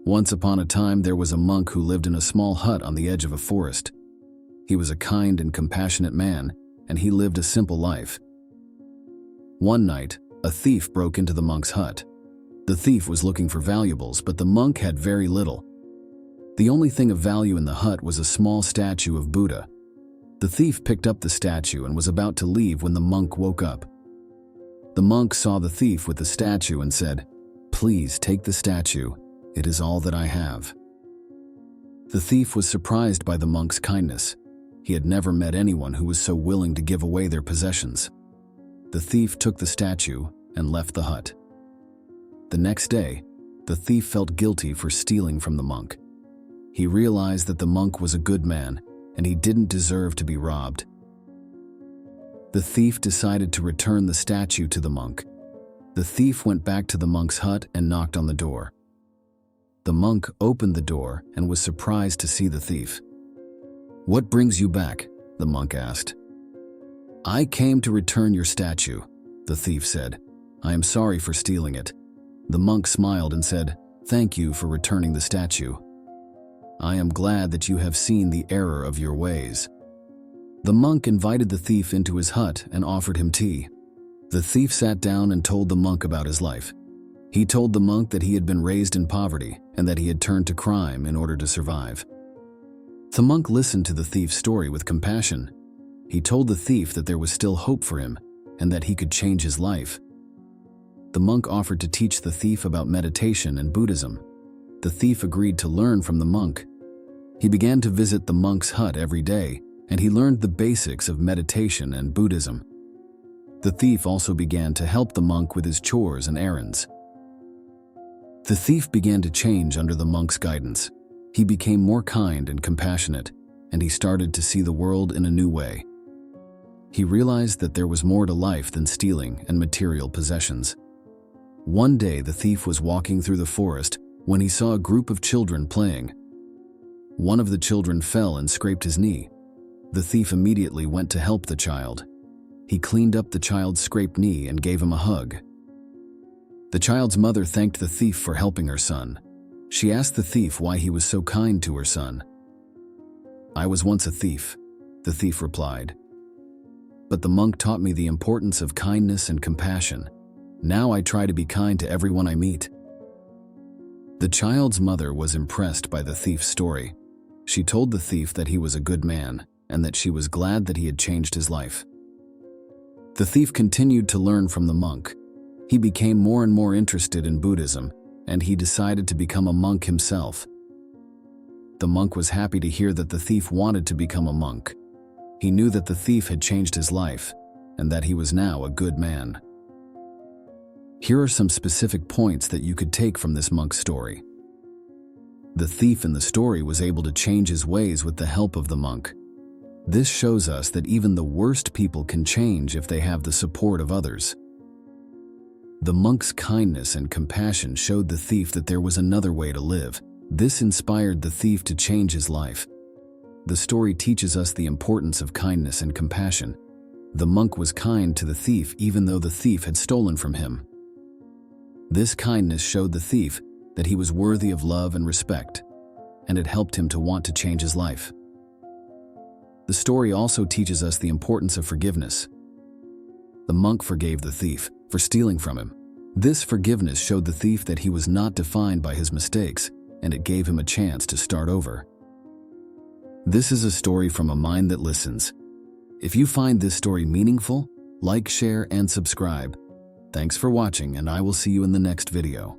Once upon a time, there was a monk who lived in a small hut on the edge of a forest. He was a kind and compassionate man, and he lived a simple life. One night, a thief broke into the monk's hut. The thief was looking for valuables, but the monk had very little. The only thing of value in the hut was a small statue of Buddha. The thief picked up the statue and was about to leave when the monk woke up. The monk saw the thief with the statue and said, "Please take the statue. It is all that I have." The thief was surprised by the monk's kindness. He had never met anyone who was so willing to give away their possessions. The thief took the statue and left the hut. The next day, the thief felt guilty for stealing from the monk. He realized that the monk was a good man and he didn't deserve to be robbed. The thief decided to return the statue to the monk. The thief went back to the monk's hut and knocked on the door. The monk opened the door and was surprised to see the thief. "What brings you back?" the monk asked. "I came to return your statue," the thief said. "I am sorry for stealing it." The monk smiled and said, "Thank you for returning the statue. I am glad that you have seen the error of your ways." The monk invited the thief into his hut and offered him tea. The thief sat down and told the monk about his life. He told the monk that he had been raised in poverty and that he had turned to crime in order to survive. The monk listened to the thief's story with compassion. He told the thief that there was still hope for him and that he could change his life. The monk offered to teach the thief about meditation and Buddhism. The thief agreed to learn from the monk. He began to visit the monk's hut every day, and he learned the basics of meditation and Buddhism. The thief also began to help the monk with his chores and errands. The thief began to change under the monk's guidance. He became more kind and compassionate, and he started to see the world in a new way. He realized that there was more to life than stealing and material possessions. One day, the thief was walking through the forest when he saw a group of children playing. One of the children fell and scraped his knee. The thief immediately went to help the child. He cleaned up the child's scraped knee and gave him a hug. The child's mother thanked the thief for helping her son. She asked the thief why he was so kind to her son. "I was once a thief," the thief replied. "But the monk taught me the importance of kindness and compassion. Now I try to be kind to everyone I meet." The child's mother was impressed by the thief's story. She told the thief that he was a good man and that she was glad that he had changed his life. The thief continued to learn from the monk. He became more and more interested in Buddhism, and he decided to become a monk himself. The monk was happy to hear that the thief wanted to become a monk. He knew that the thief had changed his life and that he was now a good man. Here are some specific points that you could take from this monk's story. The thief in the story was able to change his ways with the help of the monk. This shows us that even the worst people can change if they have the support of others. The monk's kindness and compassion showed the thief that there was another way to live. This inspired the thief to change his life. The story teaches us the importance of kindness and compassion. The monk was kind to the thief even though the thief had stolen from him. This kindness showed the thief that he was worthy of love and respect, and it helped him to want to change his life. The story also teaches us the importance of forgiveness. The monk forgave the thief for stealing from him. This forgiveness showed the thief that he was not defined by his mistakes, and it gave him a chance to start over. This is a story from a mind that listens. If you find this story meaningful, like, share, and subscribe. Thanks for watching, and I will see you in the next video.